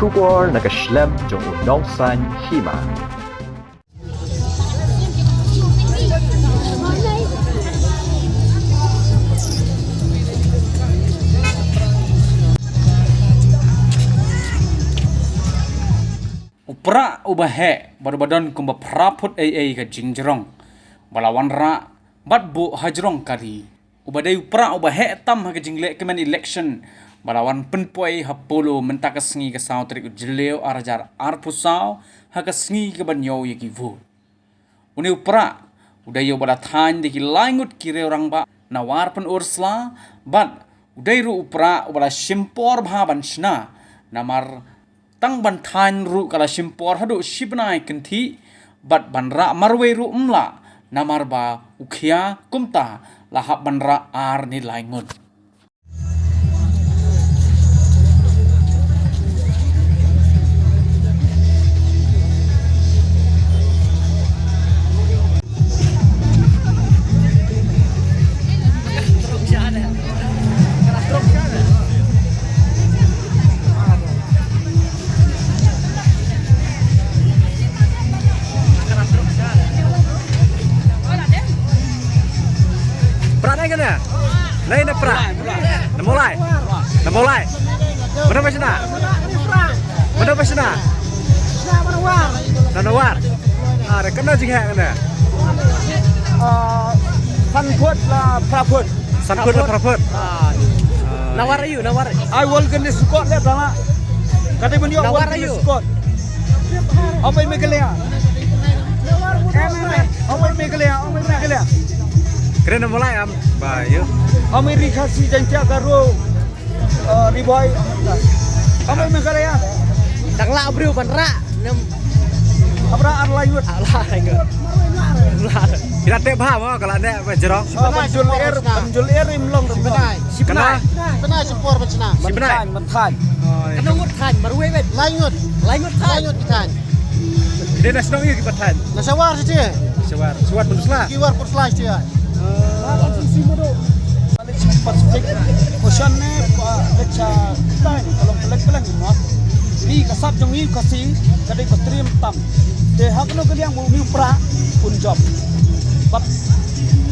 出国那个 Schlemm 中有脑山戏嘛。Upra ubahe badan kumba praput ai ka jingjrong balawan ra bat bu hajrong kali ubadai upra ubahe tam ha ka jingle kemen election balawan penpoi ha polo mentaka sngi ka sautri ujleo arajar arpusau ha ka sngi ka banyo yaki vu uni upra udayo bala than de ki langut kire orang ba nawar pen ursla bat udai ru upra ubala shimpor bha banshna namar tang ban than ru kala shimpor hadu shibnai kenti bat banra marwe ru umla namar ba ukhia kumta lahap banra ar ni laingun Lain na pra. Namulai. Mana pa sina? Mana pa sina? Nanawar. Ada kena jing hak kena. Sanput lah Praput. Sanput lah Praput. Nawar ayu, nawar. I will get this squad left lah. Kata benda Nawar ayu. Apa yang megalaya? Apa yang megalaya? Kena mulai am. Bayu. Amerika si jantia karo riboy. Apa yang megalaya? Takla abriu banra. Abra arlayut. Kita tep bah kalau ada jerong. Penjul air imlong benai. Si benai. Benai sempor bencana. Si benai. Mentan. Kena ngut tan marwe bet. Langut tan. Dia nasional ini kita tan. Nasawar saja. Suat berduslah. Kiwar perslah saja. Pacific Ocean ne lecha tan kalau pelak-pelak ni mah. Ni kasap jong ni kasi kadai patrim tam. De hakno kaliang mu pra punjab. Bat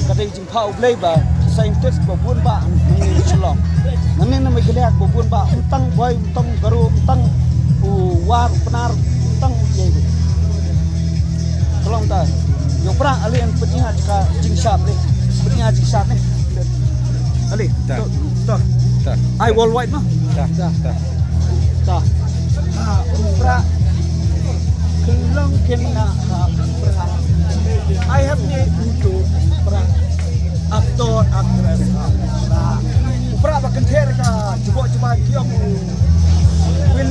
kadai jingphau blai ba scientist ba bun ba ni chlong. Nane na mai kaliak ba bun ba untang boy untang garu untang war penar untang ye. Tolong ta. Yo pra ali yang pentingat ka jingsap ni. Pentingat jingsap ni. Ali, tuh. I worldwide mah. Dah. Pra kelong kena pra. I have ni untuk pra aktor aktris. Pra bakan ter ka coba kiam win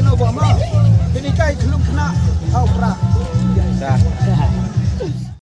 over mah. Ini kai kelong kena kau pra. Dah.